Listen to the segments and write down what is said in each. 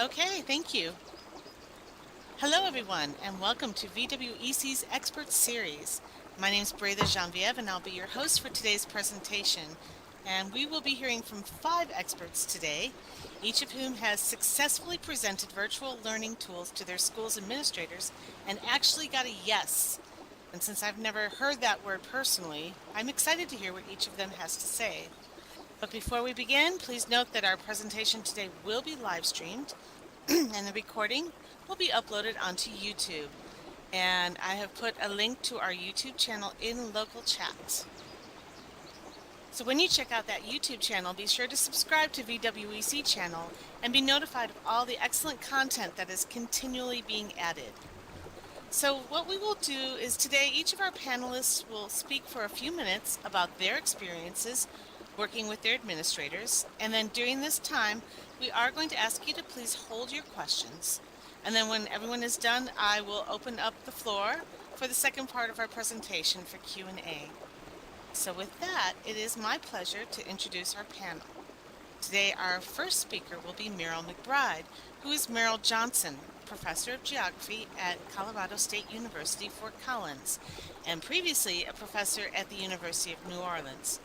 Okay, thank you. Hello, everyone, and welcome to VWEC's Expert Series. My name is Breda Genevieve, and I'll be your host for today's presentation. And we will be hearing from 5 experts today, each of whom has successfully presented virtual learning tools to their school's administrators and actually got a yes. And since I've never heard that word personally, I'm excited to hear what each of them has to say. But before we begin, please note that our presentation today will be live streamed and the recording will be uploaded onto YouTube. And I have put a link to our YouTube channel in local chat. So when you check out that YouTube channel, be sure to subscribe to VWEC channel and be notified of all the excellent content that is continually being added. So what we will do is today each of our panelists will speak for a few minutes about their experiences working with their administrators, and then during this time we are going to ask you to please hold your questions, and then when everyone is done I will open up the floor for the second part of our presentation for Q&A. So with that, it is my pleasure to introduce our panel. Today our first speaker will be Meryl McBride, who is Meryl Johnson, Professor of Geography at Colorado State University, Fort Collins, and previously a professor at the University of New Orleans.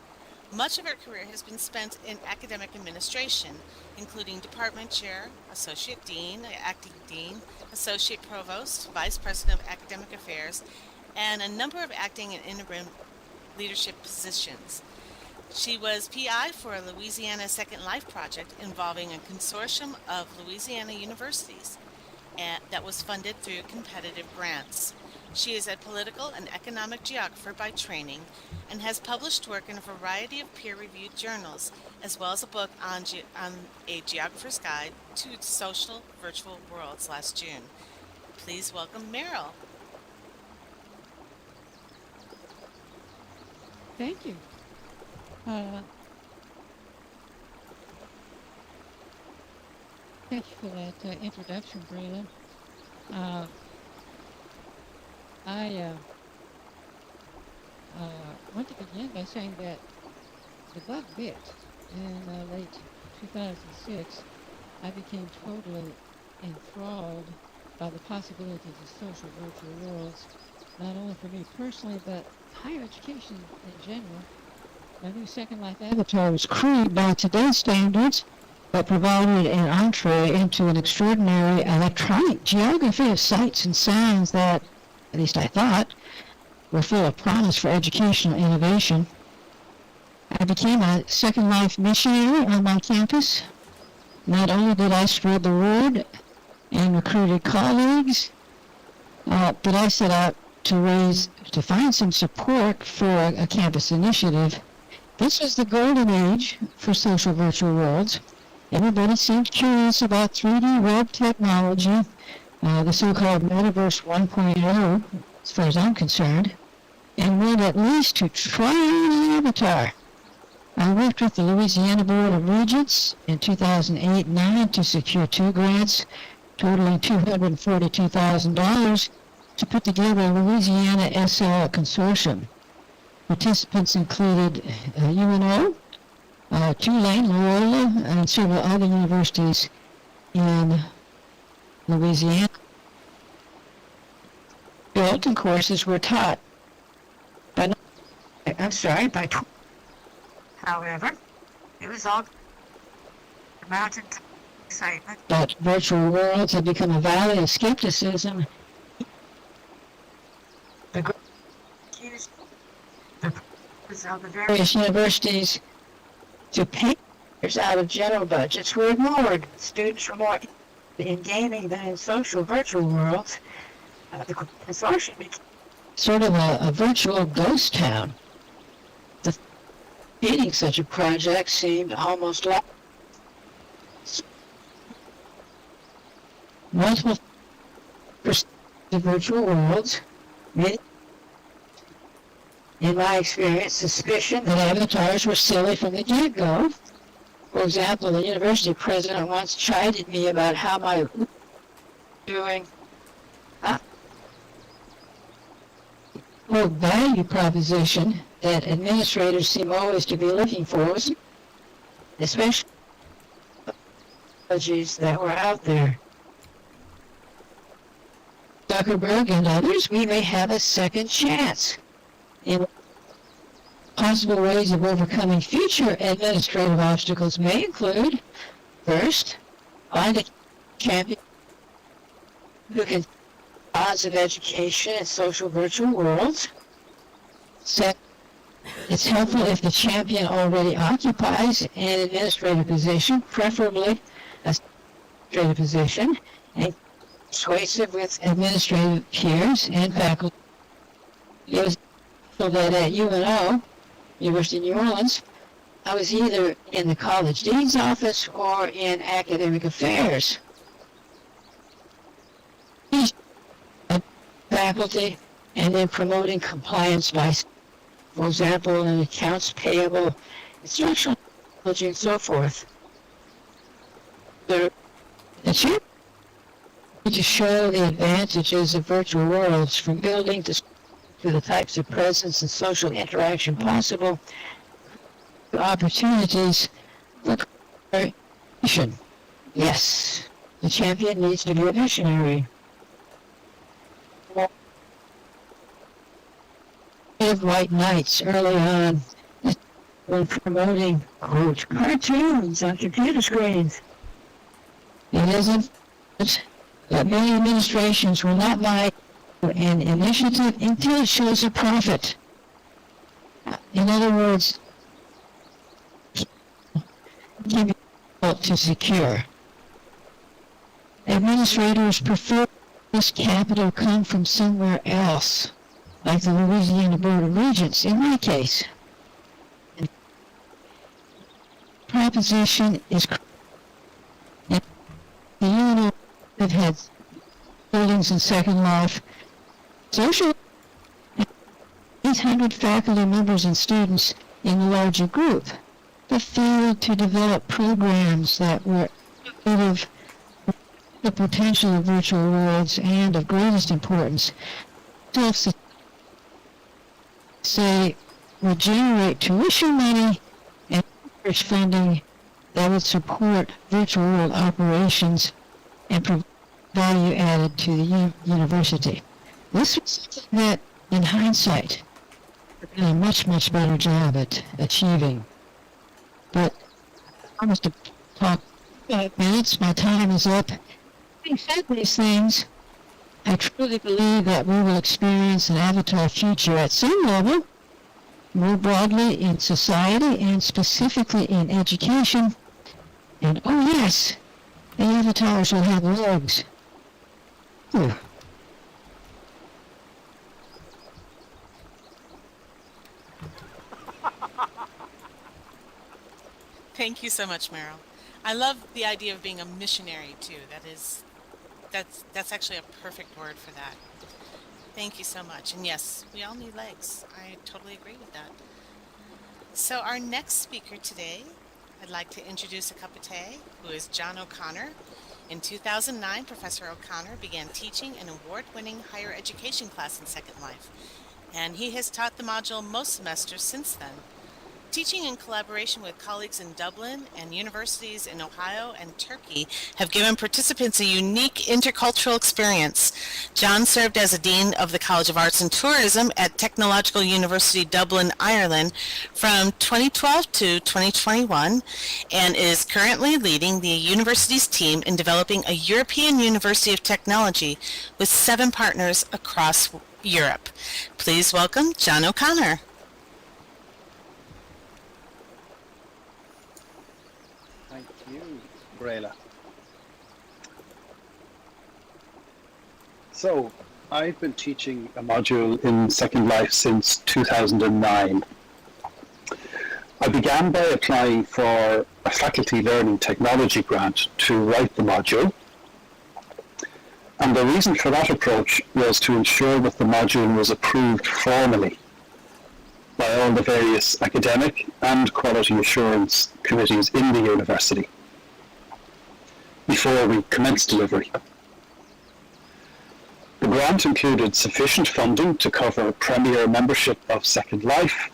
Much of her career has been spent in academic administration, including department chair, associate dean, acting dean, associate provost, vice president of academic affairs, and a number of acting and interim leadership positions. She was PI for a Louisiana Second Life project involving a consortium of Louisiana universities that was funded through competitive grants. She is a political and economic geographer by training and has published work in a variety of peer-reviewed journals, as well as a book on a geographer's guide to social virtual worlds last June. Please welcome Meryl. Thank you. Thank you for that introduction, Brenda. I want to begin by saying that the bug bit in late 2006. I became totally enthralled by the possibilities of social virtual worlds, not only for me personally, but higher education in general. My new Second Life avatar was crude by today's standards, but provided an entree into an extraordinary electronic geography of sights and sounds that, at least I thought, were full of promise for educational innovation. I became a Second Life missionary on my campus. Not only did I spread the word and recruited colleagues, but I set out to find some support for a campus initiative. This was the golden age for social virtual worlds. Everybody seemed curious about 3D web technology, the so-called Metaverse 1.0, as far as I'm concerned, and wanted at least to try an avatar. I worked with the Louisiana Board of Regents in 2008-9 to secure 2 grants, totaling $242,000, to put together a Louisiana SL consortium. Participants included UNO, Tulane, Loyola, and several other universities in Louisiana. Built and courses were taught by however, it was all mountain excitement. But virtual worlds had become a valley of skepticism. The of the various universities to pay out of general budgets were ignored. Students were more in gaming than in social virtual worlds. The consortium became sort of a virtual ghost town. Leading such a project seemed almost like multiple virtual worlds. In my experience, suspicion that avatars were silly from the get-go. For example, the university president once chided me about how my doing value proposition that administrators seem always to be looking for, especially technologies that were out there. Zuckerberg and others, we may have a second chance in possible ways of overcoming future administrative obstacles may include, first, find a champion who can odds of education in social virtual worlds. Second, it's helpful if the champion already occupies an administrative position, preferably a administrative position, and persuasive with administrative peers and faculty. It was so that at UNO, University of New Orleans, I was either in the college dean's office or in academic affairs. Faculty, and then promoting compliance by, for example, in accounts payable, instructional technology, and so forth. The champion to show the advantages of virtual worlds, from building to the types of presence and social interaction possible, opportunities for collaboration. Yes, the champion needs to be a visionary. White knights early on when promoting, quote, cartoons on computer screens. It isn't that many administrations will not buy an initiative until it shows a profit. In other words, can be difficult to secure. Administrators prefer this capital come from somewhere else, like the Louisiana Board of Regents in my case. And proposition is the UNO have had buildings in Second Life, social 800 faculty members and students in a larger group, but failed to develop programs that were of the potential of virtual worlds and of greatest importance. Say, would generate tuition money and research funding that would support virtual world operations and provide value added to the university. This was something that, in hindsight, we've done a much, much better job at achieving. But I promised to talk 5 minutes. My time is up. Having said these things, I truly believe that we will experience an avatar future at some level, more broadly in society and specifically in education. And oh yes, the avatars will have legs. Ooh. Thank you so much, Meryl. I love the idea of being a missionary too. That's actually a perfect word for that. Thank you so much. And yes, we all need legs. I totally agree with that. So our next speaker today, I'd like to introduce Acuppa, who is John O'Connor. In 2009, Professor O'Connor began teaching an award-winning higher education class in Second Life, and he has taught the module most semesters since then. Teaching in collaboration with colleagues in Dublin and universities in Ohio and Turkey have given participants a unique intercultural experience. John served as a Dean of the College of Arts and Tourism at Technological University Dublin, Ireland from 2012 to 2021 and is currently leading the university's team in developing a European University of Technology with 7 partners across Europe. Please welcome John O'Connor. Thank you, Brayla. So, I've been teaching a module in Second Life since 2009. I began by applying for a faculty learning technology grant to write the module. And the reason for that approach was to ensure that the module was approved formally by all the various academic and quality assurance committees in the university before we commenced delivery. The grant included sufficient funding to cover Premier membership of Second Life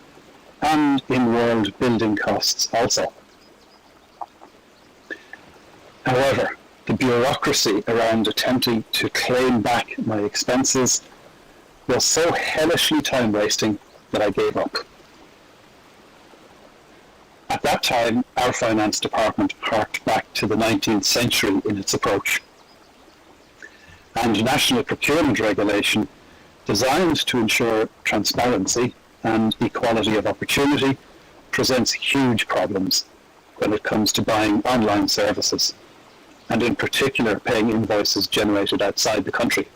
and in-world building costs also. However, the bureaucracy around attempting to claim back my expenses was so hellishly time-wasting that I gave up. At that time, our finance department harked back to the 19th century in its approach, and national procurement regulation designed to ensure transparency and equality of opportunity presents huge problems when it comes to buying online services, and in particular paying invoices generated outside the country.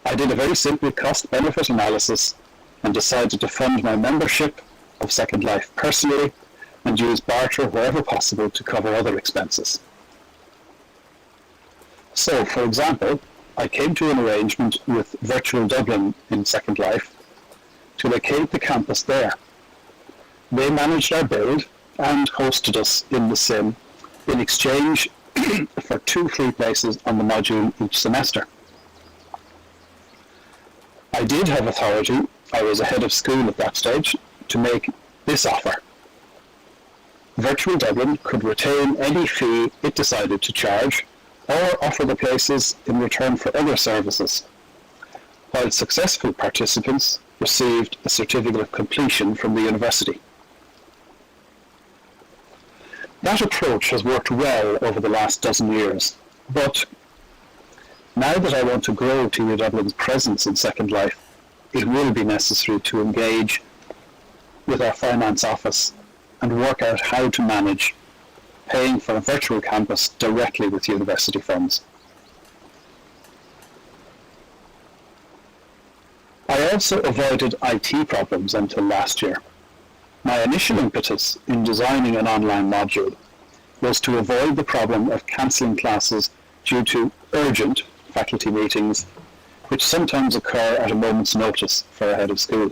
I did a very simple cost-benefit analysis and decided to fund my membership of Second Life personally and use barter wherever possible to cover other expenses. So, for example, I came to an arrangement with Virtual Dublin in Second Life to locate the campus there. They managed our build and hosted us in the sim in exchange for 2 free places on the module each semester. I did have authority, I was ahead of school at that stage, to make this offer. Virtual Dublin could retain any fee it decided to charge or offer the places in return for other services, while successful participants received a certificate of completion from the university. That approach has worked well over the last dozen years, but now that I want to grow TU Dublin's presence in Second Life, it will be necessary to engage with our finance office and work out how to manage paying for a virtual campus directly with university funds. I also avoided IT problems until last year. My initial impetus in designing an online module was to avoid the problem of cancelling classes due to urgent faculty meetings, which sometimes occur at a moment's notice for a head of school.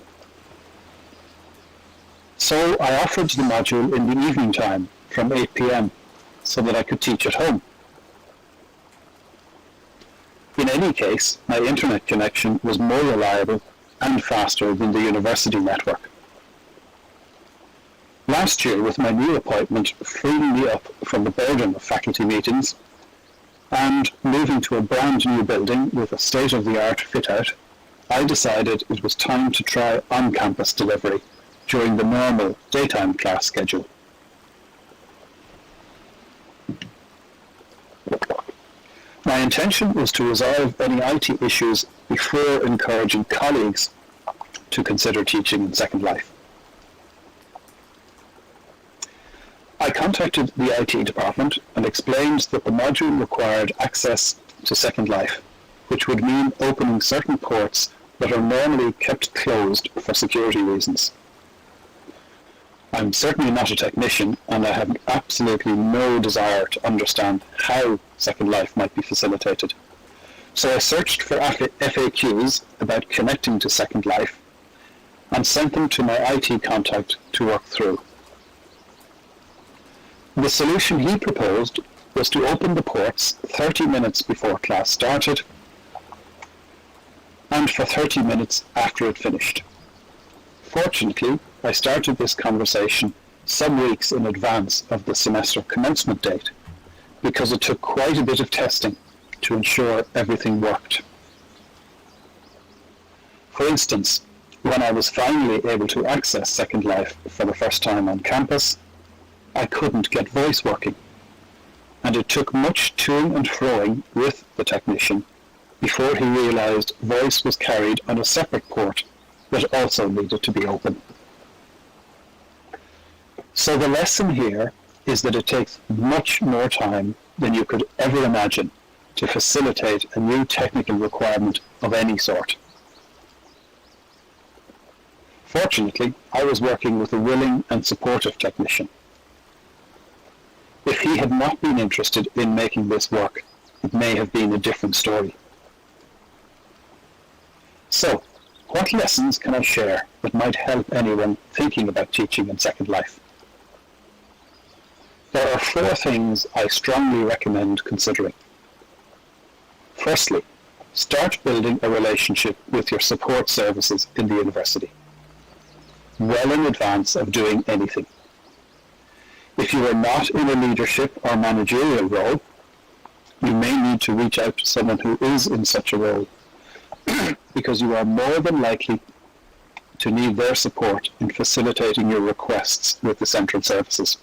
So I offered the module in the evening time from 8 p.m. so that I could teach at home. In any case, my internet connection was more reliable and faster than the university network. Last year, with my new appointment freeing me up from the burden of faculty meetings and moving to a brand new building with a state-of-the-art fit-out, I decided it was time to try on-campus delivery during the normal daytime class schedule. My intention was to resolve any IT issues before encouraging colleagues to consider teaching in Second Life. I contacted the IT department and explained that the module required access to Second Life, which would mean opening certain ports that are normally kept closed for security reasons. I'm certainly not a technician, and I have absolutely no desire to understand how Second Life might be facilitated. So I searched for FAQs about connecting to Second Life and sent them to my IT contact to work through. The solution he proposed was to open the ports 30 minutes before class started and for 30 minutes after it finished. Fortunately, I started this conversation some weeks in advance of the semester commencement date because it took quite a bit of testing to ensure everything worked. For instance, when I was finally able to access Second Life for the first time on campus, I couldn't get voice working, and it took much toing and froing with the technician before he realized voice was carried on a separate port that also needed to be open. So the lesson here is that it takes much more time than you could ever imagine to facilitate a new technical requirement of any sort. Fortunately, I was working with a willing and supportive technician. If he had not been interested in making this work, it may have been a different story. So, what lessons can I share that might help anyone thinking about teaching in Second Life? There are 4 things I strongly recommend considering. Firstly, start building a relationship with your support services in the university, well in advance of doing anything. If you are not in a leadership or managerial role, you may need to reach out to someone who is in such a role, because you are more than likely to need their support in facilitating your requests with the central services.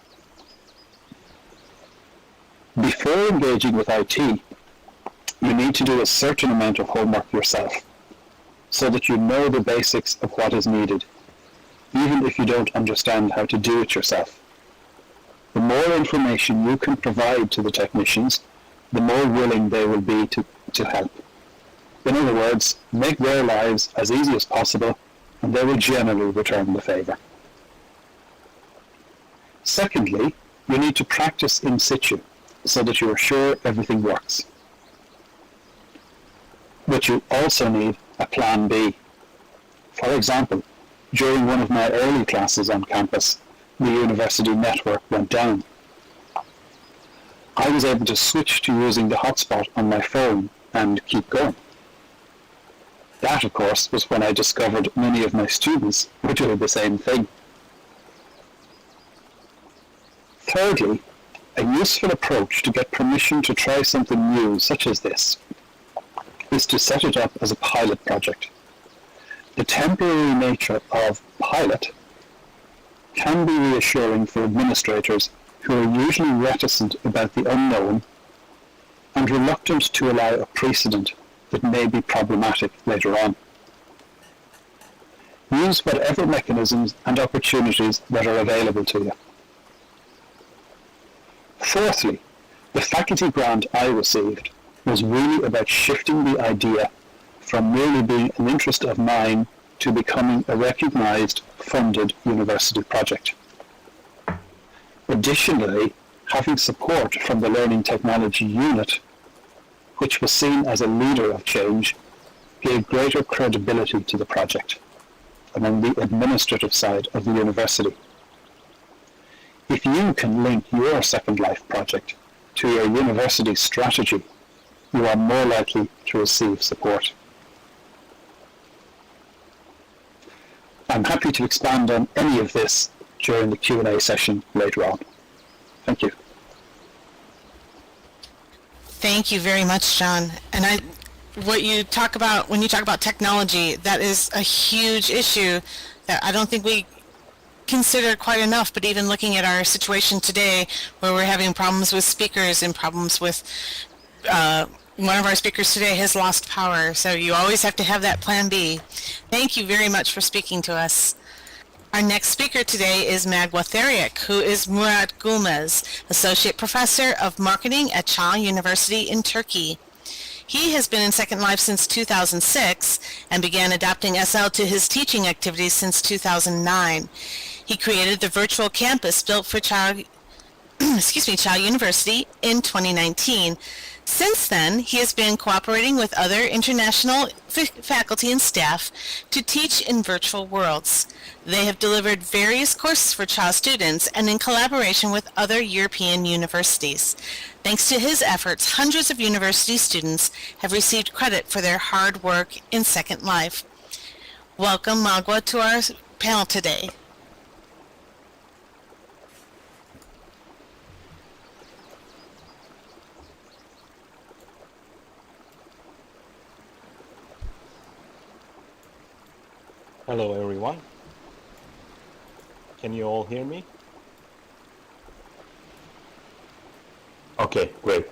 Before engaging with IT, you need to do a certain amount of homework yourself, so that you know the basics of what is needed, even if you don't understand how to do it yourself. The more information you can provide to the technicians, the more willing they will be to help. In other words, make their lives as easy as possible, and they will generally return the favour. Secondly, you need to practice in situ, so that you are sure everything works. But you also need a plan B. For example, during one of my early classes on campus, the university network went down. I was able to switch to using the hotspot on my phone and keep going. That, of course, was when I discovered many of my students were doing the same thing. Thirdly, a useful approach to get permission to try something new, such as this, is to set it up as a pilot project. The temporary nature of pilot can be reassuring for administrators who are usually reticent about the unknown and reluctant to allow a precedent that may be problematic later on. Use whatever mechanisms and opportunities that are available to you. Fourthly, the faculty grant I received was really about shifting the idea from merely being an interest of mine to becoming a recognised, funded university project. Additionally, having support from the Learning Technology Unit, which was seen as a leader of change, gave greater credibility to the project among the administrative side of the university. If you can link your Second Life project to your university strategy, you are more likely to receive support. I'm happy to expand on any of this during the Q&A session later on. Thank you. Thank you very much, John. And when you talk about technology, that is a huge issue that I don't think we consider quite enough. But even looking at our situation today, where we're having problems with speakers and problems with one of our speakers today has lost power, so you always have to have that plan B. Thank you very much for speaking to us. Our next speaker today is Magua Theriac, who is Murat Gulmez, Associate Professor of Marketing at Çağ University in Turkey. He has been in Second Life since 2006 and began adapting SL to his teaching activities since 2009. He created the virtual campus built for Çağ University in 2019. Since then, he has been cooperating with other international faculty and staff to teach in virtual worlds. They have delivered various courses for Çağ students and in collaboration with other European universities. Thanks to his efforts, hundreds of university students have received credit for their hard work in Second Life. Welcome, Magua, to our panel today. Hello everyone. Can you all hear me? Okay, great.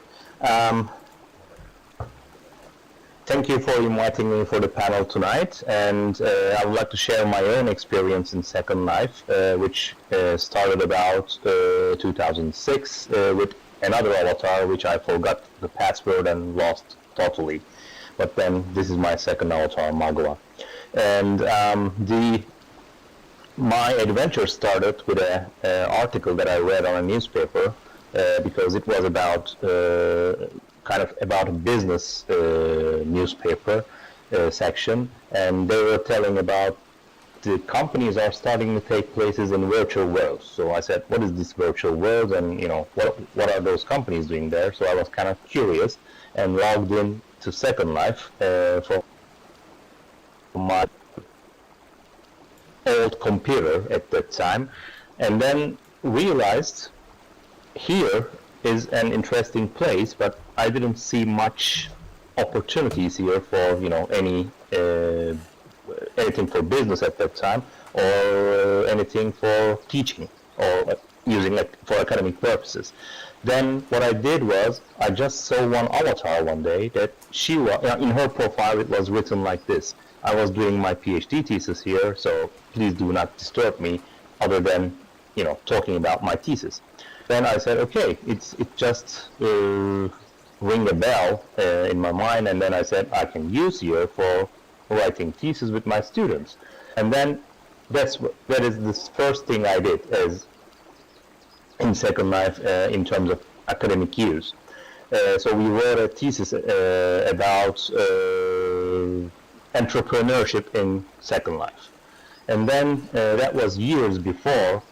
Thank you for inviting me for the panel tonight, and I would like to share my own experience in Second Life, which started about 2006 with another avatar which I forgot the password and lost totally. But then this is my second avatar, Magua. And my adventure started with an article that I read on a newspaper because it was about about a business newspaper section, and they were telling about the companies are starting to take places in virtual worlds. So I said, what is this virtual world, and what are those companies doing there? So I was kind of curious and logged in to Second Life from my old computer at that time, and then realized here is an interesting place, but I didn't see much opportunities here for anything for business at that time, or anything for teaching, or using it for academic purposes. Then what I did was I just saw one avatar one day that she was in her profile. It was written like this: I was doing my PhD thesis here, so please do not disturb me other than talking about my thesis. Then I said, okay, it just ring a bell in my mind, and then I said I can use here for writing thesis with my students. And then that is the first thing I did as in Second Life in terms of academic use. So we wrote a thesis about entrepreneurship in Second Life. And then that was years before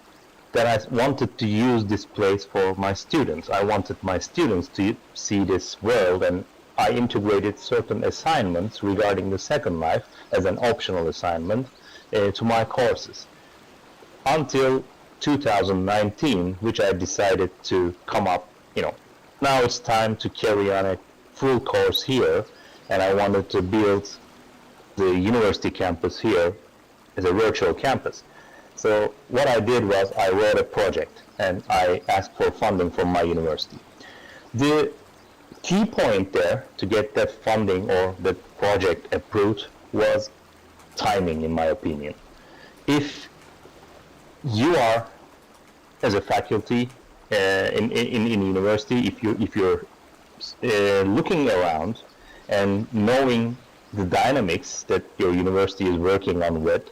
that I wanted to use this place for my students. I wanted my students to see this world, and I integrated certain assignments regarding the Second Life as an optional assignment to my courses. Until 2019, which I decided to come up, now it's time to carry on a full course here, and I wanted to build the university campus here as a virtual campus. So what I did was I wrote a project, and I asked for funding from my university. The key point there to get that funding or the project approved was timing, in my opinion. If you are, as a faculty in university, if you're looking around and knowing the dynamics that your university is working on with,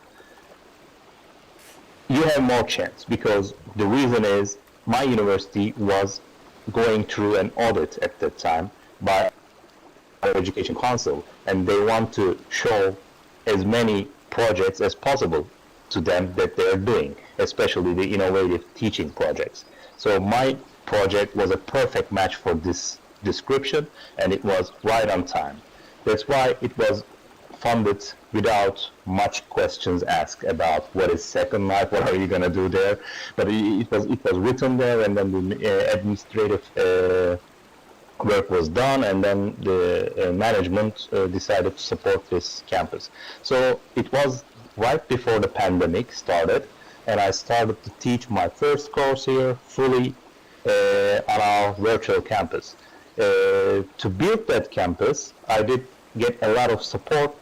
you have more chance, because the reason is my university was going through an audit at that time by our education council, and they want to show as many projects as possible to them that they're doing, especially the innovative teaching projects. So my project was a perfect match for this description, and it was right on time. That's why it was funded without much questions asked about what is Second Life, what are you going to do there. But it was written there, and then the administrative work was done, and then the management decided to support this campus. So it was right before the pandemic started, and I started to teach my first course here fully on our virtual campus. To build that campus, I did get a lot of support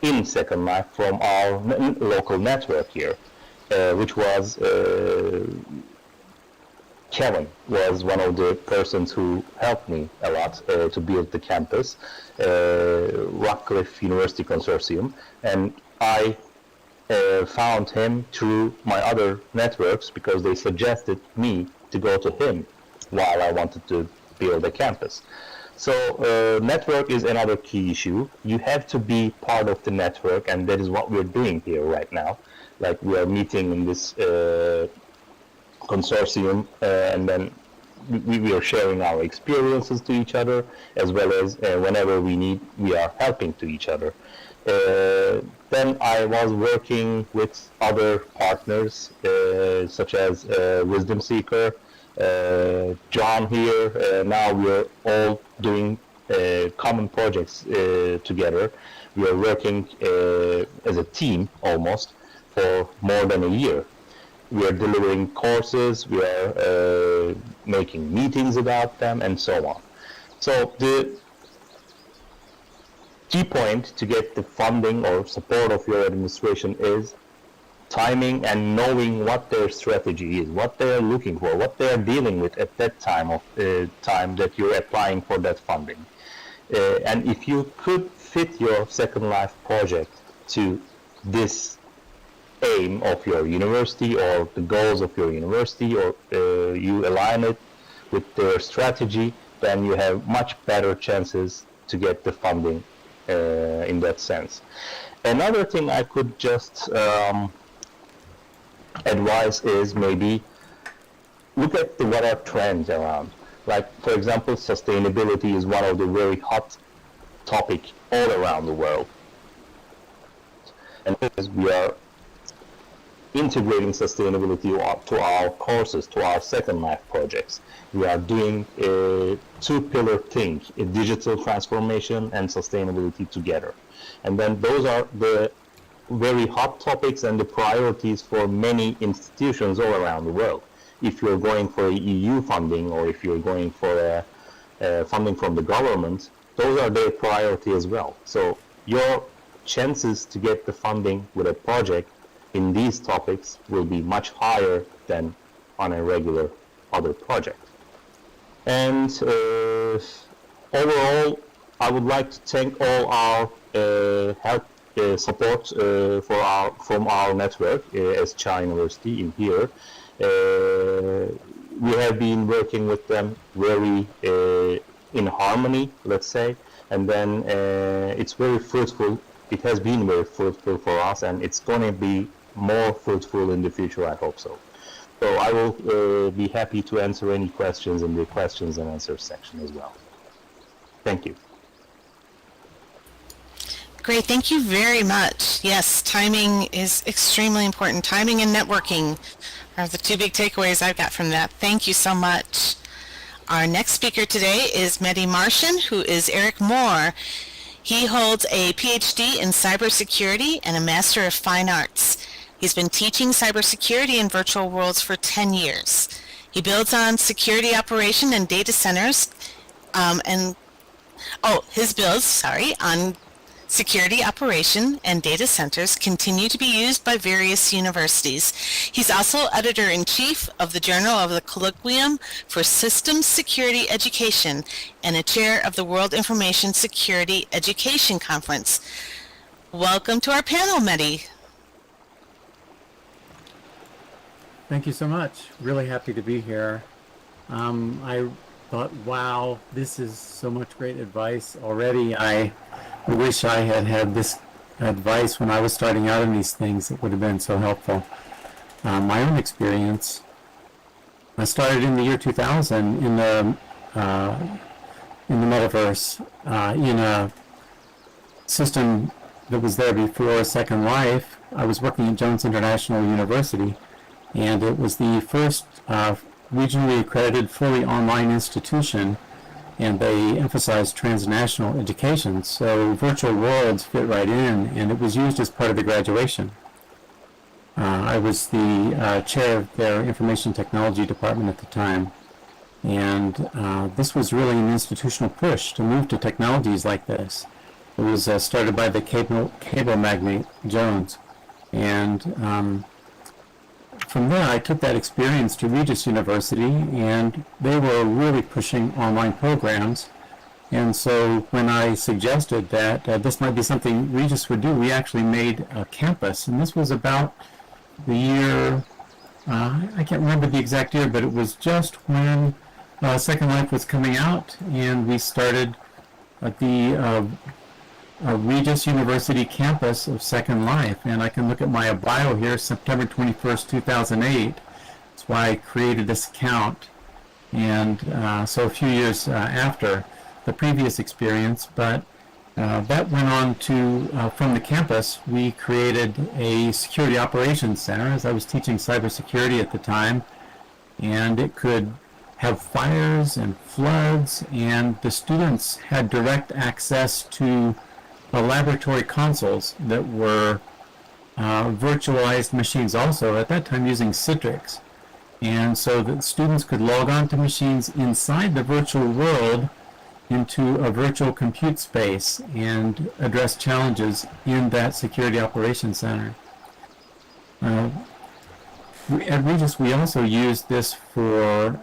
in Second Life from our local network here, which was Kevin was one of the persons who helped me a lot to build the campus, Rockcliffe University Consortium, and I found him through my other networks because they suggested me to go to him while I wanted to build a campus. So network is another key issue. You have to be part of the network, and that is what we're doing here right now. Like, we are meeting in this consortium, and then we are sharing our experiences to each other, as well as whenever we need, we are helping to each other. Then I was working with other partners, such as Wisdom Seeker, John here. Now we're all doing common projects together. We are working as a team almost for more than a year. We are delivering courses, we are making meetings about them, and so on. So the key point to get the funding or support of your administration is timing and knowing what their strategy is, what they are looking for, what they are dealing with at that time of time that you're applying for that funding. And if you could fit your Second Life project to this aim of your university or the goals of your university, or you align it with their strategy, then you have much better chances to get the funding in that sense. Another thing I could just advise is maybe look at what are trends around. Like, for example, sustainability is one of the very hot topic all around the world. And because we are integrating sustainability to our courses, to our Second Life projects. We are doing a two-pillar thing, a digital transformation and sustainability together. And then those are the very hot topics and the priorities for many institutions all around the world. If you're going for EU funding or if you're going for funding from the government, those are their priority as well. So your chances to get the funding with a project in these topics will be much higher than on a regular other project. And overall, I would like to thank all our help support from our network as China University in here. We have been working with them very in harmony, let's say, and then it's very fruitful. It has been very fruitful for us, and it's going to be more fruitful in the future, I hope so. So I will be happy to answer any questions in the questions and answers section as well. Thank you. Great, thank you very much. Yes, timing is extremely important. Timing and networking are the two big takeaways I've got from that. Thank you so much. Our next speaker today is Medi Martian, who is Erik Moore. He holds a PhD in cybersecurity and a Master of Fine Arts. He's been teaching cybersecurity in virtual worlds for 10 years. He builds on security operation and data centers, his builds, on security operation and data centers continue to be used by various universities. He's also editor-in-chief of the Journal of the Colloquium for Systems Security Education and a chair of the World Information Security Education Conference. Welcome to our panel, Medi. Thank you so much. Really happy to be here. I thought, wow, this is so much great advice already. I wish I had had this advice when I was starting out in these things. It would have been so helpful. My own experience, I started in the year 2000 in the metaverse, in a system that was there before Second Life. I was working at Jones International University, and it was the first regionally accredited, fully online institution, and they emphasized transnational education. So virtual worlds fit right in, and it was used as part of the graduation. I was the chair of their information technology department at the time, and this was really an institutional push to move to technologies like this. It was started by the cable magnate Jones, and from there, I took that experience to Regis University, and they were really pushing online programs. And so when I suggested that this might be something Regis would do, we actually made a campus. And this was about the year, I can't remember the exact year, but it was just when Second Life was coming out, and we started at the Regis University campus of Second Life. And I can look at my bio here, September 21st, 2008. That's why I created this account. And so a few years after the previous experience, but that went on to, from the campus, we created a security operations center, as I was teaching cybersecurity at the time, and it could have fires and floods, and the students had direct access to laboratory consoles that were virtualized machines also, at that time using Citrix. And so that students could log on to machines inside the virtual world into a virtual compute space and address challenges in that security operations center. At Regis, we also used this for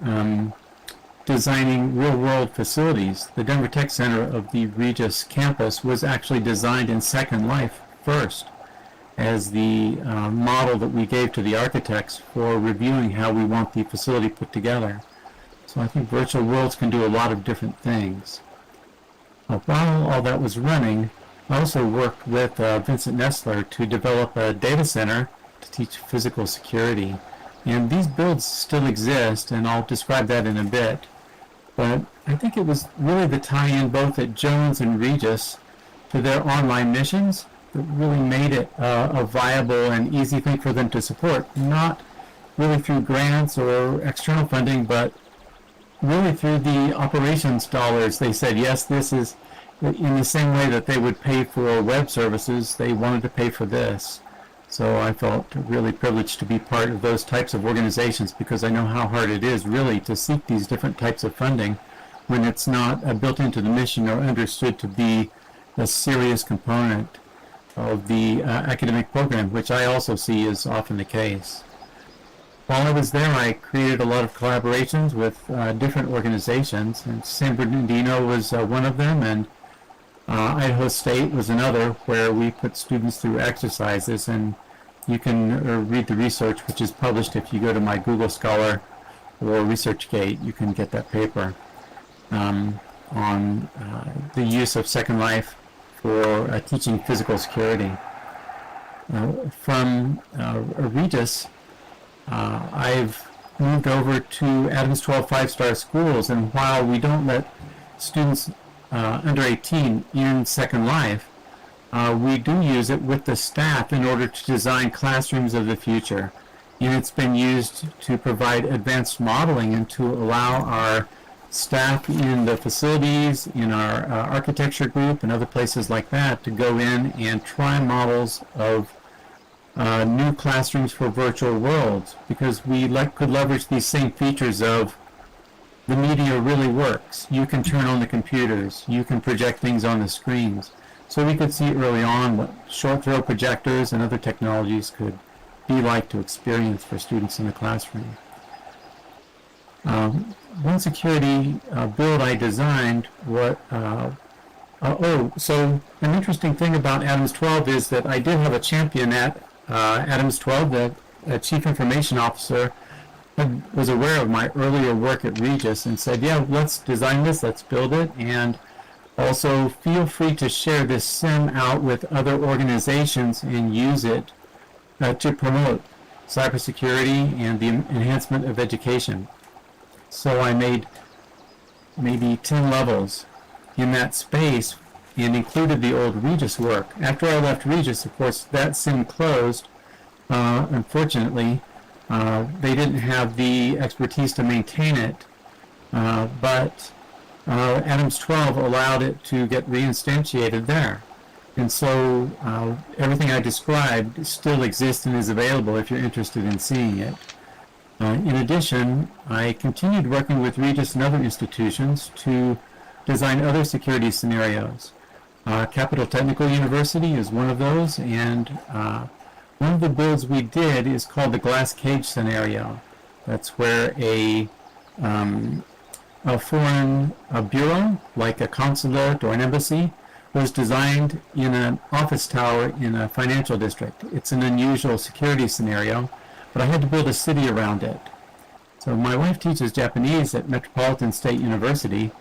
designing real-world facilities. The Denver Tech Center of the Regis campus was actually designed in Second Life first as the model that we gave to the architects for reviewing how we want the facility put together. So I think virtual worlds can do a lot of different things. While all that was running, I also worked with Vincent Nestler to develop a data center to teach physical security. And these builds still exist, and I'll describe that in a bit. But I think it was really the tie-in both at Jones and Regis to their online missions that really made it a viable and easy thing for them to support, not really through grants or external funding, but really through the operations dollars. They said, yes, this is in the same way that they would pay for web services, they wanted to pay for this. So I felt really privileged to be part of those types of organizations, because I know how hard it is really to seek these different types of funding when it's not built into the mission or understood to be a serious component of the academic program, which I also see is often the case. While I was there, I created a lot of collaborations with different organizations, and San Bernardino was one of them, and Idaho State was another, where we put students through exercises, and you can read the research, which is published if you go to my Google Scholar or ResearchGate. You can get that paper on the use of Second Life for teaching physical security. From Regis, I've moved over to Adams 12 5-star schools, and while we don't let students under 18 in Second Life, we do use it with the staff in order to design classrooms of the future. And it's been used to provide advanced modeling and to allow our staff in the facilities, in our architecture group and other places like that, to go in and try models of new classrooms for virtual worlds, because we could leverage these same features of the media really works. You can turn on the computers. You can project things on the screens. So we could see early on what short throw projectors and other technologies could be like to experience for students in the classroom. One security build I designed, so an interesting thing about Adams 12 is that I did have a champion at Adams 12, the Chief Information Officer, was aware of my earlier work at Regis and said, yeah, let's design this, let's build it, and also feel free to share this sim out with other organizations and use it to promote cybersecurity and the enhancement of education. So I made maybe 10 levels in that space and included the old Regis work. After I left Regis, of course, that sim closed. Unfortunately, they didn't have the expertise to maintain it, but Adams 12 allowed it to get reinstantiated there. And so everything I described still exists and is available if you're interested in seeing it. In addition, I continued working with Regis and other institutions to design other security scenarios. Capital Technical University is one of those, and one of the builds we did is called the glass cage scenario. That's where a foreign bureau, like a consulate or an embassy, was designed in an office tower in a financial district. It's an unusual security scenario, but I had to build a city around it. So my wife teaches Japanese at Metropolitan State University,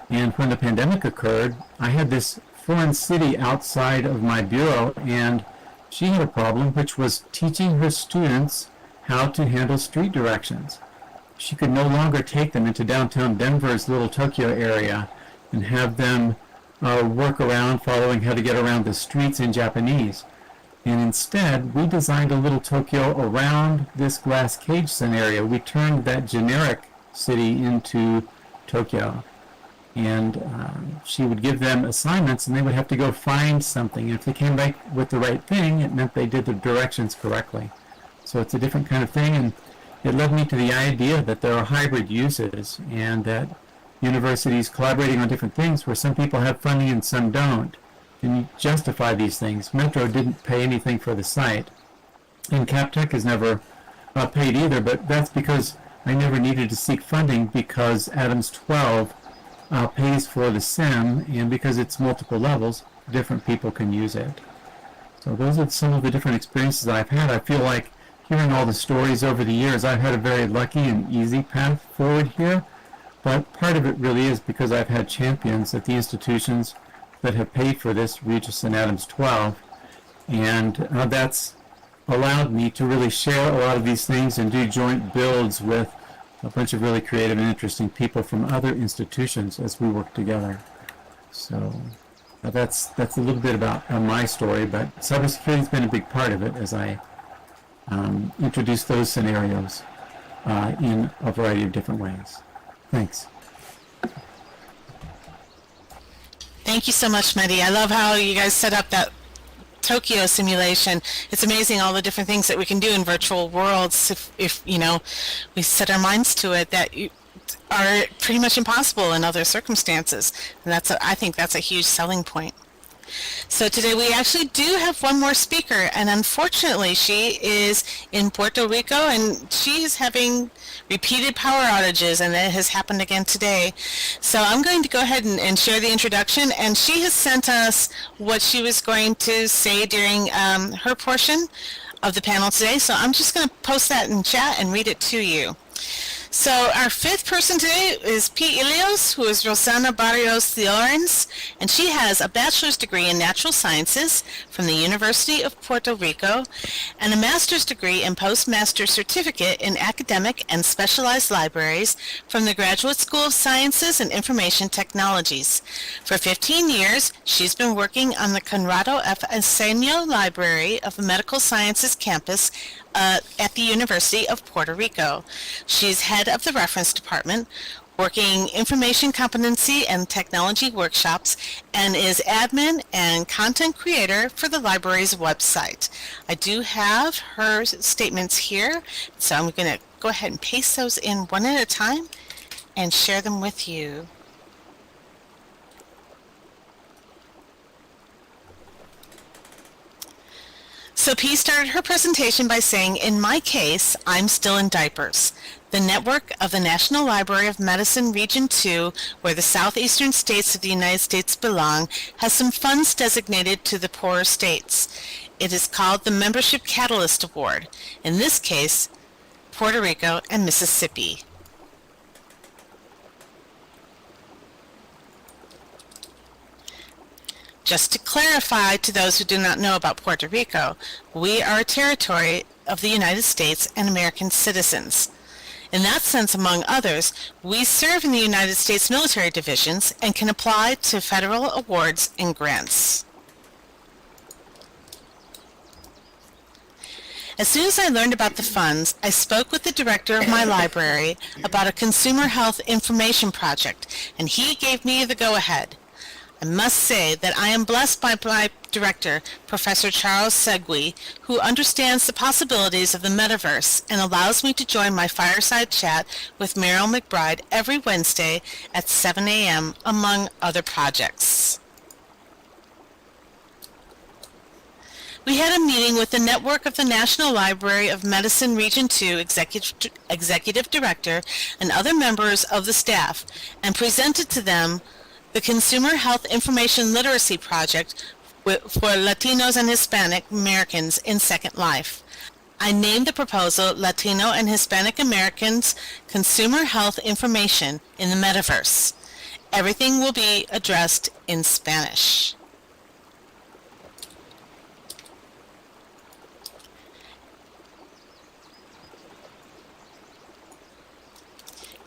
and when the pandemic occurred, I had this foreign city outside of my bureau, and she had a problem, which was teaching her students how to handle street directions. She could no longer take them into downtown Denver's Little Tokyo area and have them work around following how to get around the streets in Japanese. And instead, we designed a Little Tokyo around this glass cage scenario. We turned that generic city into Tokyo. And she would give them assignments, and they would have to go find something. And if they came back with the right thing, it meant they did the directions correctly. So it's a different kind of thing, and it led me to the idea that there are hybrid uses, and that universities collaborating on different things where some people have funding and some don't, and you justify these things. Metro didn't pay anything for the site, and CapTech has never paid either, but that's because I never needed to seek funding, because Adams 12 pays for the SIM, and because it's multiple levels, different people can use it. So those are some of the different experiences I've had. I feel like hearing all the stories over the years, I've had a very lucky and easy path forward here, but part of it really is because I've had champions at the institutions that have paid for this, Regis and Adams 12, and that's allowed me to really share a lot of these things and do joint builds with a bunch of really creative and interesting people from other institutions as we work together. So That's a little bit about my story, but cybersecurity has been a big part of it as I introduce those scenarios in a variety of different ways. Thanks. Thank you so much, Medi. I love how you guys set up that Tokyo simulation. It's amazing all the different things that we can do in virtual worlds if you know, we set our minds to it that are pretty much impossible in other circumstances. And I think that's a huge selling point. So today we actually do have one more speaker, and unfortunately she is in Puerto Rico and she is having repeated power outages, and it has happened again today. So I'm going to go ahead and share the introduction, and she has sent us what she was going to say during her portion of the panel today. So I'm just going to post that in chat and read it to you. So our fifth person today is P. Illios, who is Rossana Barrios-Llorens, and she has a bachelor's degree in natural sciences from the University of Puerto Rico and a master's degree and postmaster certificate in academic and specialized libraries from the Graduate School of Sciences and Information Technologies. For 15 years, she's been working on the Conrado F. Asenio Library of the Medical Sciences campus at the University of Puerto Rico. She's head of the reference department, working information competency and technology workshops, and is admin and content creator for the library's website. I do have her statements here, so I'm going to go ahead and paste those in one at a time and share them with you. So P started her presentation by saying, in my case, I'm still in diapers. The network of the National Library of Medicine Region 2, where the southeastern states of the United States belong, has some funds designated to the poorer states. It is called the Membership Catalyst Award, in this case, Puerto Rico and Mississippi. Just to clarify to those who do not know about Puerto Rico, we are a territory of the United States and American citizens. In that sense, among others, we serve in the United States military divisions and can apply to federal awards and grants. As soon as I learned about the funds, I spoke with the director of my library about a consumer health information project, and he gave me the go-ahead. I must say that I am blessed by my director, Professor Charles Segui, who understands the possibilities of the metaverse and allows me to join my Fireside chat with Meryl McBride every Wednesday at 7 a.m., among other projects. We had a meeting with the network of the National Library of Medicine Region 2 Executive Director and other members of the staff and presented to them the Consumer Health Information Literacy Project for Latinos and Hispanic Americans in Second Life. I named the proposal Latino and Hispanic Americans Consumer Health Information in the Metaverse. Everything will be addressed in Spanish.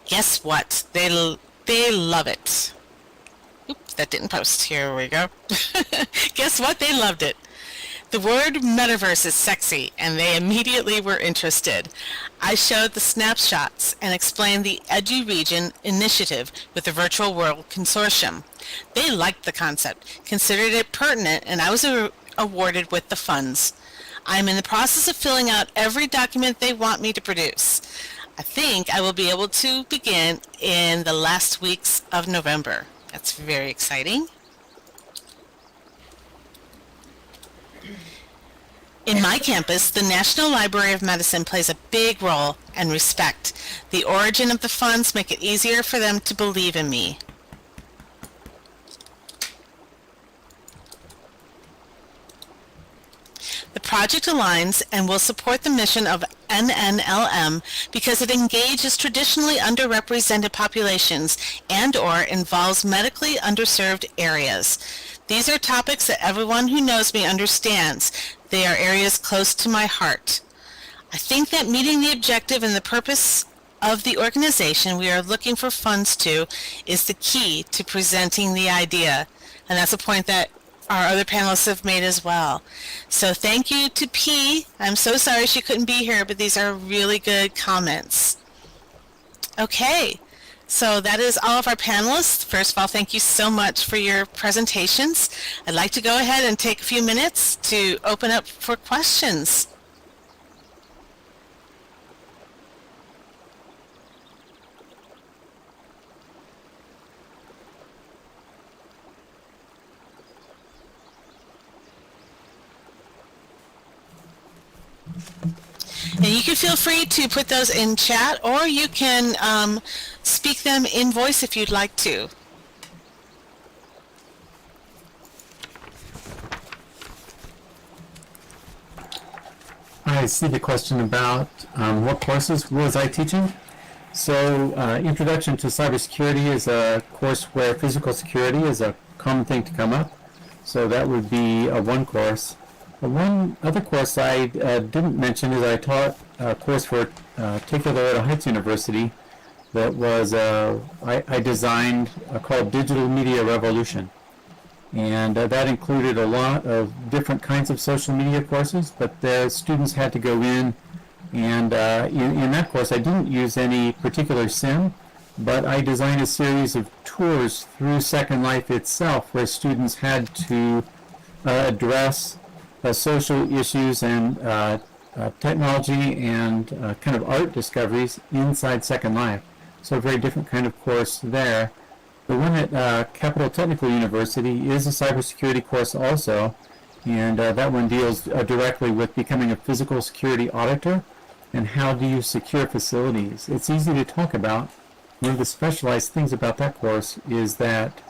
Guess what? They love it. Oops, that didn't post. Here we go. Guess what? They loved it. The word metaverse is sexy, and they immediately were interested. I showed the snapshots and explained the EduRegion initiative with the Virtual World Consortium. They liked the concept, considered it pertinent, and I was awarded with the funds. I am in the process of filling out every document they want me to produce. I think I will be able to begin in the last weeks of November. That's very exciting. In my campus, the National Library of Medicine plays a big role and respect. The origin of the funds make it easier for them to believe in me. The project aligns and will support the mission of NNLM because it engages traditionally underrepresented populations and/or involves medically underserved areas. These are topics that everyone who knows me understands. They are areas close to my heart. I think that meeting the objective and the purpose of the organization we are looking for funds to is the key to presenting the idea. And that's a point that our other panelists have made as well. So thank you to P. I'm so sorry she couldn't be here, but these are really good comments. Okay, so that is all of our panelists. First of all, thank you so much for your presentations. I'd like to go ahead and take a few minutes to open up for questions. And you can feel free to put those in chat, or you can speak them in voice if you'd like to. I see the question about what courses was I teaching. So Introduction to Cybersecurity is a course where physical security is a common thing to come up. So that would be one course. One other course I didn't mention is I taught a course for Taylor Heights University that was I designed called Digital Media Revolution. And that included a lot of different kinds of social media courses, but the students had to go in, and in that course I didn't use any particular sim, but I designed a series of tours through Second Life itself where students had to address social issues and technology and kind of art discoveries inside Second Life. So a very different kind of course there. The one at Capital Technical University is a cybersecurity course also, and that one deals directly with becoming a physical security auditor and how do you secure facilities. It's easy to talk about. One of the specialized things about that course is that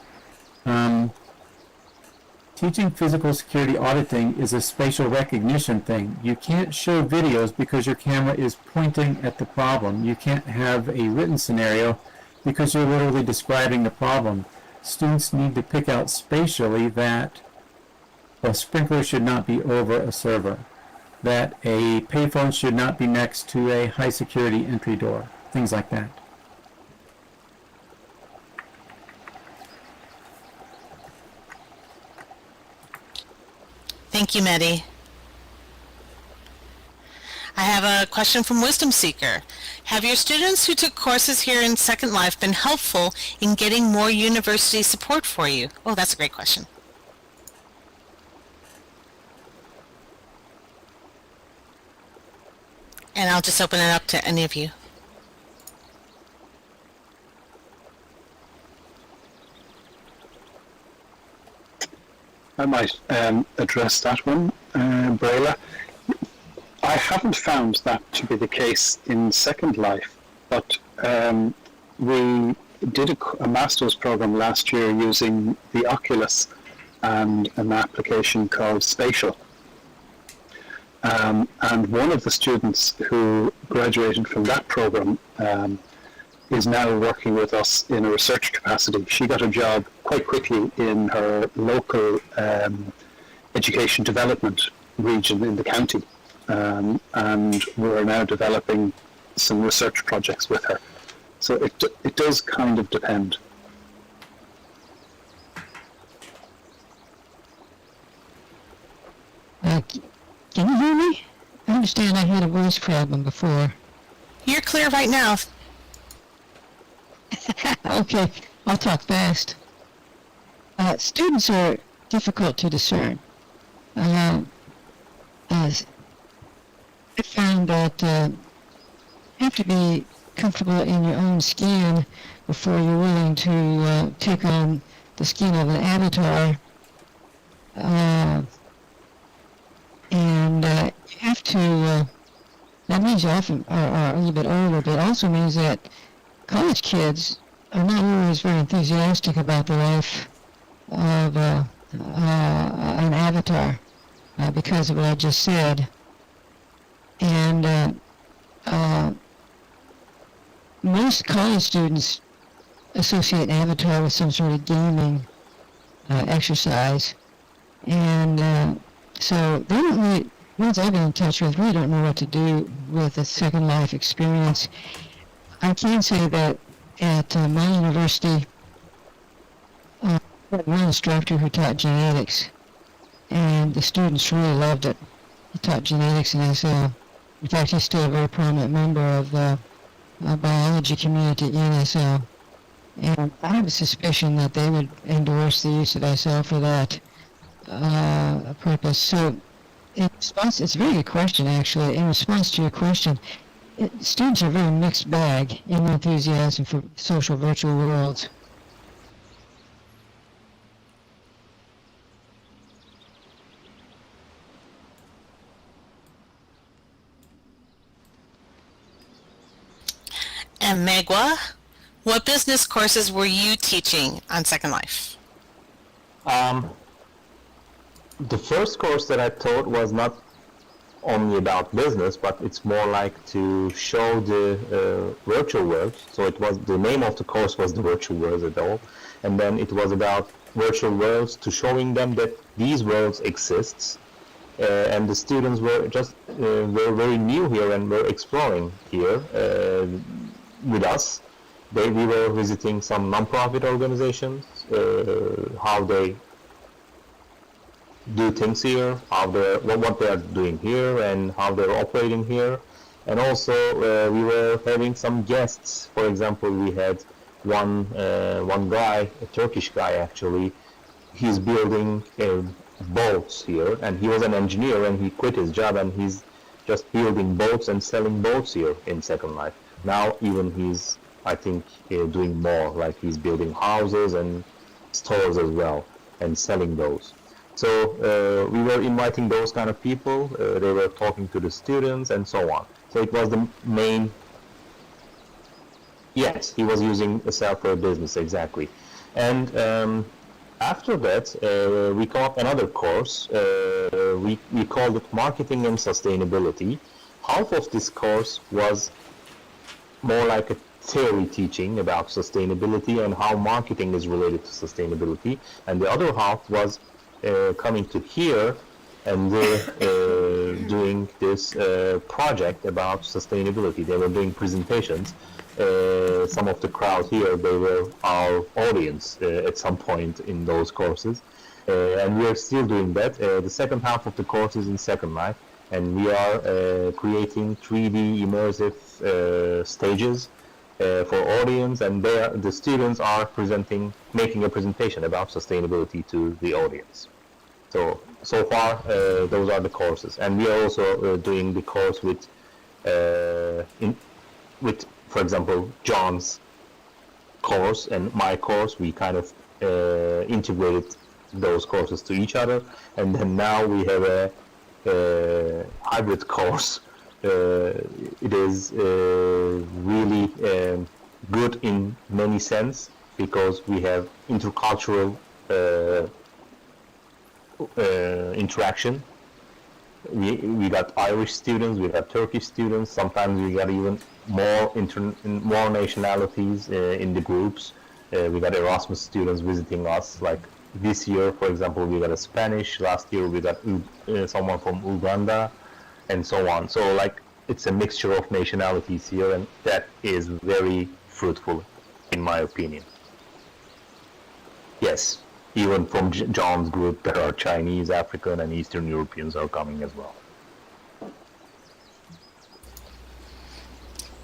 teaching physical security auditing is a spatial recognition thing. You can't show videos because your camera is pointing at the problem. You can't have a written scenario because you're literally describing the problem. Students need to pick out spatially that a sprinkler should not be over a server, that a payphone should not be next to a high security entry door, things like that. Thank you, Medi. I have a question from Wisdom Seeker. Have your students who took courses here in Second Life been helpful in getting more university support for you? Oh, that's a great question. And I'll just open it up to any of you. I might address that one, Brayla. I haven't found that to be the case in Second Life, but we did a master's program last year using the Oculus and an application called Spatial. And one of the students who graduated from that program is now working with us in a research capacity. She got a job quite quickly in her local education development region in the county. And we're now developing some research projects with her. So it does kind of depend. Can you hear me? I understand I had a voice problem before. You're clear right now. Okay, I'll talk fast. Students are difficult to discern. I found that you have to be comfortable in your own skin before you're willing to take on the skin of an avatar. And you have to, that means you often are a little bit older, but it also means that college kids are not always very enthusiastic about the life of an avatar because of what I just said. And most college students associate an avatar with some sort of gaming exercise. And so they don't really, ones I've been in touch with, really don't know what to do with a Second Life experience. I can say that at my university, had one instructor who taught genetics, and the students really loved it. He taught genetics in SL. In fact, he's still a very prominent member of the biology community in SL. And I have a suspicion that they would endorse the use of SL for that purpose. So, in response, it's a very good question, actually. In response to your question, students are a very mixed bag in their enthusiasm for social virtual worlds. And Magua, what business courses were you teaching on Second Life? The first course that I taught was not only about business, but it's more like to show the virtual world. So it was, the name of the course was the virtual worlds at all, and then it was about virtual worlds, to showing them that these worlds exist, and the students were just were very new here and were exploring here with us. We were visiting some non-profit organizations, how they do things here, how what they are doing here, and how they're operating here. And also we were having some guests. For example, we had one guy, a Turkish guy actually. He's building boats here, and he was an engineer, and he quit his job, and he's just building boats and selling boats here in Second Life. Now even he's, I think, doing more, like he's building houses and stores as well and selling those. So we were inviting those kind of people. They were talking to the students and so on. So it was the main. Yes, he was using SL for business, exactly. And after that, we called another course. We called it Marketing and Sustainability. Half of this course was more like a theory teaching about sustainability and how marketing is related to sustainability, and the other half was coming to here and doing this project about sustainability. They were doing presentations. Some of the crowd here, they were our audience at some point in those courses, and we are still doing that. The second half of the course is in Second Life, and we are creating 3D immersive stages for audience, and the students are making a presentation about sustainability to the audience. So far, those are the courses, and we are also doing the course with, for example, John's course and my course. We kind of integrated those courses to each other, and then now we have a hybrid course. It is really good in many sense, because we have intercultural interaction. We got Irish students, we got Turkish students. Sometimes we got even more nationalities in the groups. We got Erasmus students visiting us. Like this year, for example, we got a Spanish. Last year we got someone from Uganda, and so on. So like it's a mixture of nationalities here, and that is very fruitful, in my opinion. Yes, even from John's group, there are Chinese, African, and Eastern Europeans are coming as well.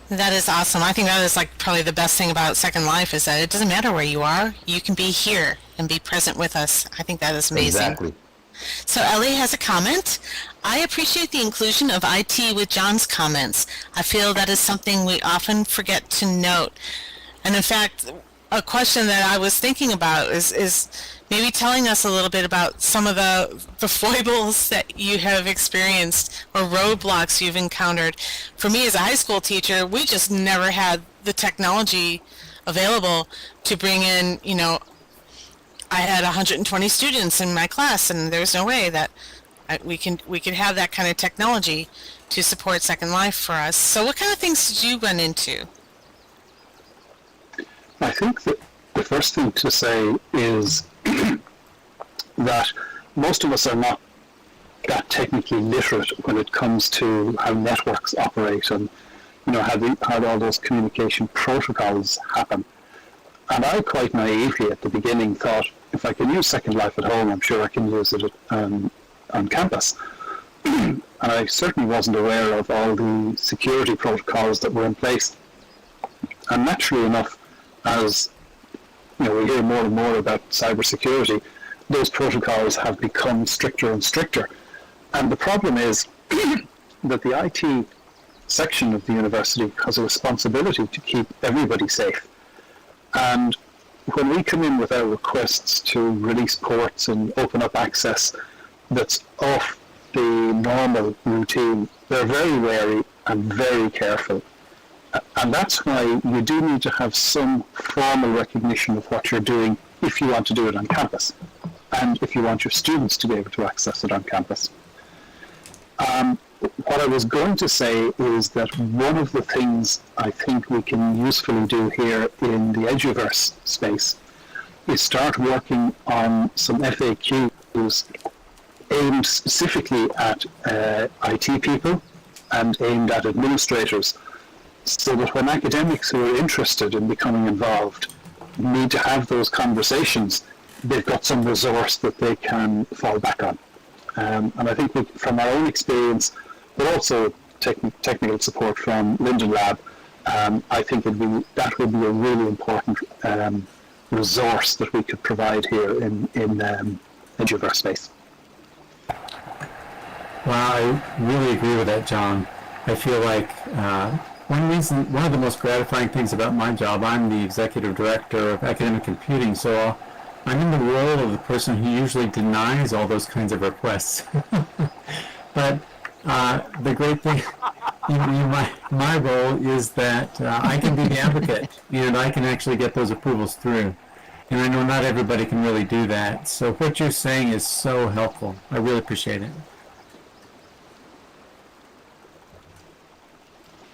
That is awesome. I think that is like probably the best thing about Second Life, is that it doesn't matter where you are. You can be here and be present with us. I think that is amazing. Exactly. So Ellie has a comment. I appreciate the inclusion of IT with John's comments. I feel that is something we often forget to note. And in fact, a question that I was thinking about is maybe telling us a little bit about some of the foibles that you have experienced or roadblocks you've encountered. For me as a high school teacher, we just never had the technology available to bring in, I had 120 students in my class, and there's no way that we could have that kind of technology to support Second Life for us. So what kind of things did you run into? I think that the first thing to say is that most of us are not that technically literate when it comes to how networks operate and how all those communication protocols happen. And I quite naively at the beginning thought, if I can use Second Life at home, I'm sure I can use it on campus. And I certainly wasn't aware of all the security protocols that were in place. And naturally enough, as we hear more and more about cybersecurity, those protocols have become stricter and stricter. And the problem is that the IT section of the university has a responsibility to keep everybody safe. And when we come in with our requests to release ports and open up access that's off the normal routine, they're very wary and very careful. And that's why you do need to have some formal recognition of what you're doing if you want to do it on campus, and if you want your students to be able to access it on campus. What I was going to say is that one of the things I think we can usefully do here in the Eduverse space is start working on some FAQs aimed specifically at IT people and aimed at administrators, so that when academics who are interested in becoming involved need to have those conversations, they've got some resource that they can fall back on. And I think from our own experience, but also technical support from Linden Lab, I think that would be a really important resource that we could provide here in Eduverse space. Well, I really agree with that, John. I feel like one of the most gratifying things about my job, I'm the executive director of academic computing, so I'm in the role of the person who usually denies all those kinds of requests. But the great thing, my role is that I can be the advocate, and I can actually get those approvals through. And I know not everybody can really do that. So what you're saying is so helpful. I really appreciate it.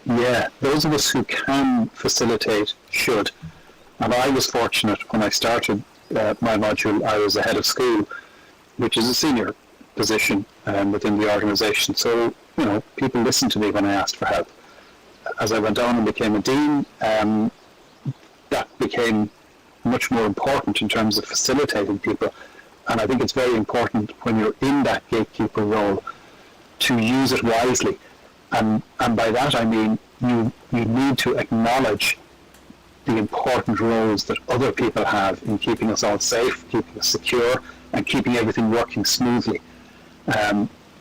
Yeah, those of us who can facilitate should. And I was fortunate when I started my module, I was a head of school, which is a senior position within the organisation. So, people listened to me when I asked for help. As I went on and became a dean, that became much more important in terms of facilitating people. And I think it's very important when you're in that gatekeeper role to use it wisely. And by that I mean you need to acknowledge the important roles that other people have in keeping us all safe, keeping us secure, and keeping everything working smoothly.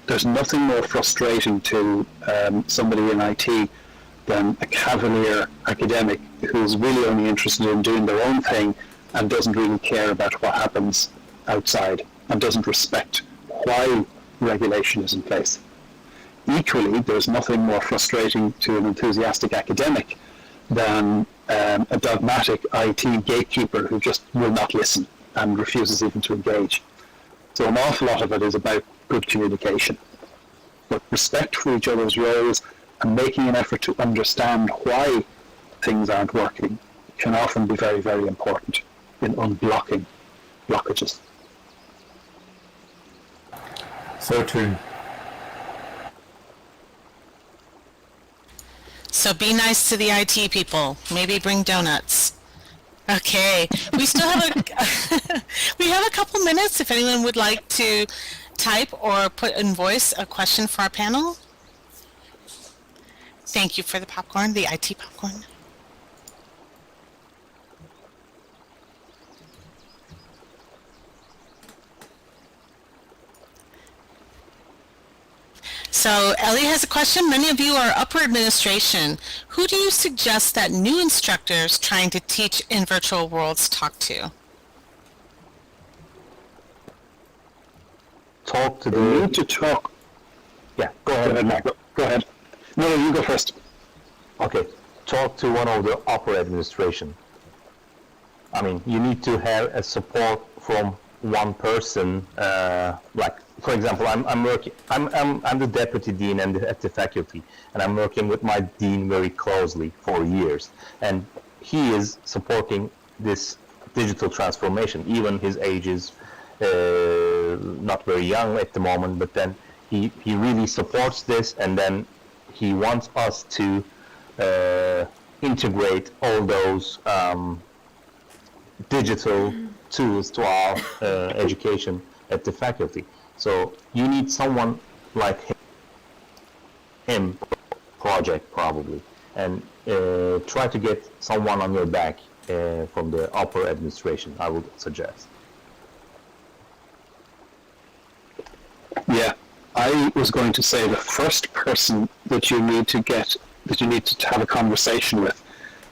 There's nothing more frustrating to somebody in IT than a cavalier academic who's really only interested in doing their own thing and doesn't really care about what happens outside and doesn't respect why regulation is in place. Equally, there's nothing more frustrating to an enthusiastic academic than a dogmatic IT gatekeeper who just will not listen and refuses even to engage. So an awful lot of it is about good communication. But respect for each other's roles and making an effort to understand why things aren't working can often be very, very important in unblocking blockages. So true. So be nice to the IT people. Maybe bring donuts. Okay, we still have we have a couple minutes if anyone would like to type or put in voice a question for our panel. Thank you for the popcorn, the IT popcorn. So Ellie has a question. Many of you are upper administration. Who do you suggest that new instructors trying to teach in virtual worlds talk to? Talk to We the... need to talk. Yeah, Go ahead, Magua. Go ahead. No, you go first. Okay, talk to one of the upper administration. I mean, you need to have a support from one person. Like, for example, I'm the deputy dean at the faculty, and I'm working with my dean very closely for years, and he is supporting this digital transformation. Even his age is not very young at the moment, but then he really supports this, and then he wants us to integrate all those digital tools to our education at the faculty. So you need someone like him, project probably, and try to get someone on your back from the upper administration, I would suggest. Yeah, I was going to say the first person that you need to have a conversation with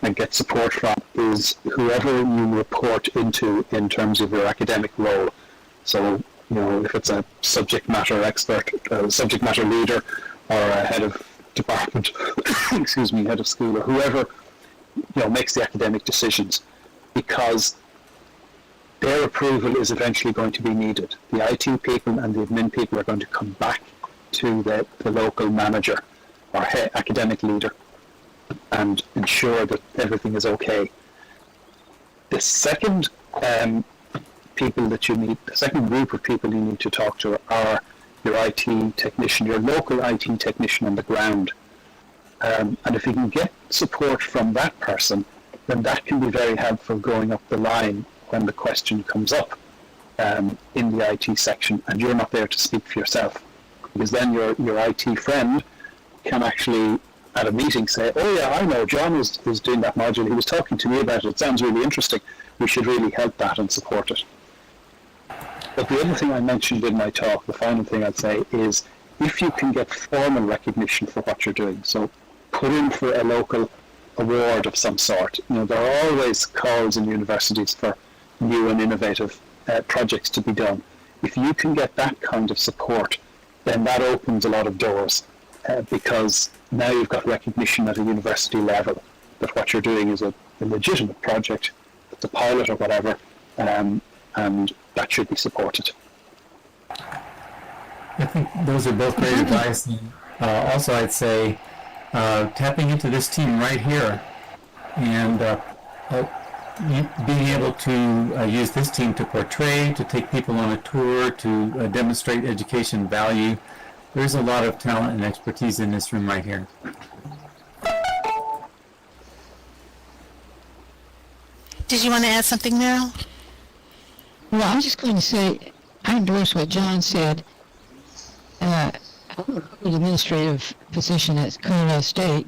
and get support from is whoever you report into in terms of your academic role. So, if it's a subject matter expert, subject matter leader, or a head of department, head of school, or whoever, makes the academic decisions, because their approval is eventually going to be needed. The IT people and the admin people are going to come back to the local manager or academic leader and ensure that everything is okay. The second the second group of people you need to talk to are your IT technician, your local IT technician on the ground. And if you can get support from that person, then that can be very helpful going up the line when the question comes up in the IT section and you're not there to speak for yourself. Because then your IT friend can actually at a meeting say, oh yeah, I know, John is doing that module, he was talking to me about it, it sounds really interesting, we should really help that and support it. But the other thing I mentioned in my talk, the final thing I'd say, is if you can get formal recognition for what you're doing, so put in for a local award of some sort. There are always calls in universities for new and innovative projects to be done. If you can get that kind of support, then that opens a lot of doors because now you've got recognition at a university level that what you're doing is a legitimate project, it's a pilot or whatever, and that should be supported. I think those are both great advice. And, also, I'd say tapping into this team right here and being able to use this team to portray, to take people on a tour, to demonstrate education value. There's a lot of talent and expertise in this room right here. Did you want to add something, Meryl? Well, I was just going to say, I endorse what John said. I'm an administrative position at Colorado State,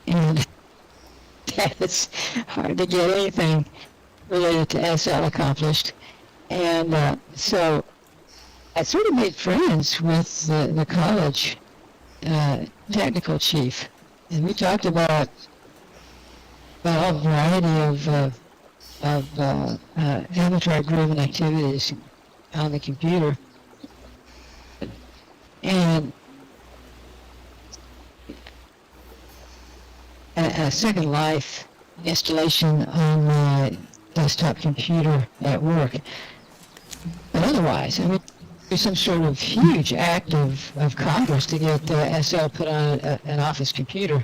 and it's hard to get anything related to SL accomplished. And so I sort of made friends with the college technical chief, and we talked about a variety of avatar-driven activities on the computer. And a Second Life installation on my desktop computer at work. But otherwise, I would do some sort of huge act of Congress to get SL put on an office computer.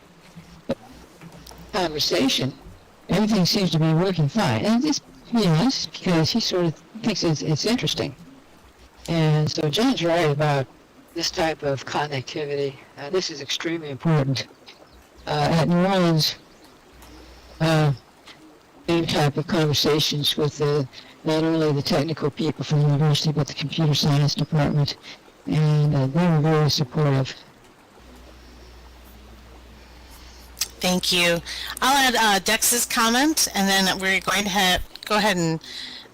Conversation, everything seems to be working fine. And it's because he sort of thinks it's interesting. And so John's right about this type of connectivity. This is extremely important. At New Orleans, same type of conversations with not only the technical people from the university, but the computer science department, and they were very supportive. Thank you. I'll add Dex's comment, and then we're going to go ahead and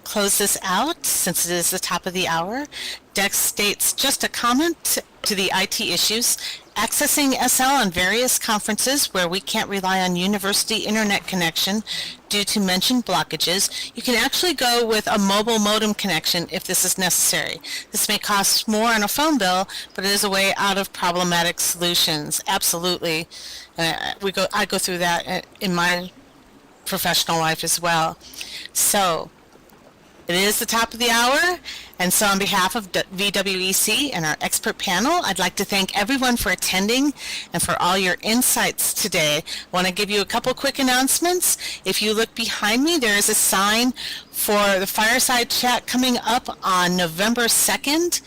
close this out since it is the top of the hour. Dex states, just a comment to the IT issues. Accessing SL on various conferences where we can't rely on university internet connection due to mentioned blockages, you can actually go with a mobile modem connection if this is necessary. This may cost more on a phone bill, but it is a way out of problematic solutions. Absolutely. I go through that in my professional life as well. So it is the top of the hour, and so on behalf of VWEC and our expert panel, I'd like to thank everyone for attending and for all your insights today. I want to give you a couple quick announcements. If you look behind me, there is a sign for the Fireside Chat coming up on November 2nd.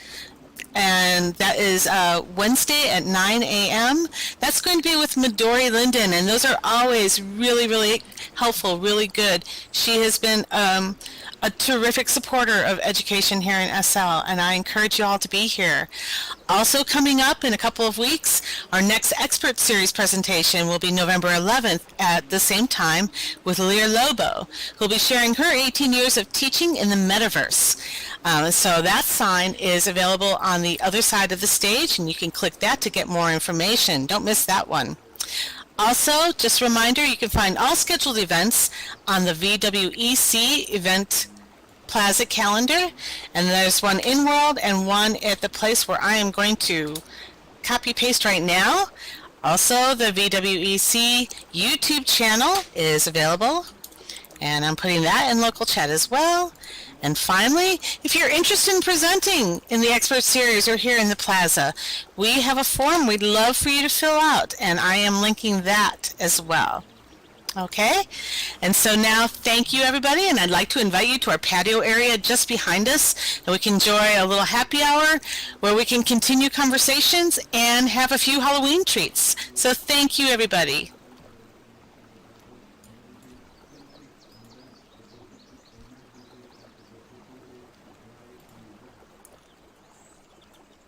And that is Wednesday at 9 a.m. That's going to be with Midori Linden, and those are always really, really helpful, really good. She has been a terrific supporter of education here in SL, and I encourage you all to be here. Also coming up in a couple of weeks, our next Expert Series presentation will be November 11th at the same time with Lear Lobo, who will be sharing her 18 years of teaching in the metaverse. So that sign is available on the other side of the stage, and you can click that to get more information. Don't miss that one. Also, just a reminder, you can find all scheduled events on the VWEC event Plaza calendar, and there's one in World and one at the place where I am going to copy paste right now. Also, the VWEC YouTube channel is available, and I'm putting that in local chat as well. And finally, if you're interested in presenting in the Expert Series or here in the Plaza, we have a form we'd love for you to fill out, and I am linking that as well. Okay? And so now, thank you, everybody, and I'd like to invite you to our patio area just behind us, and we can enjoy a little happy hour where we can continue conversations and have a few Halloween treats. So thank you, everybody.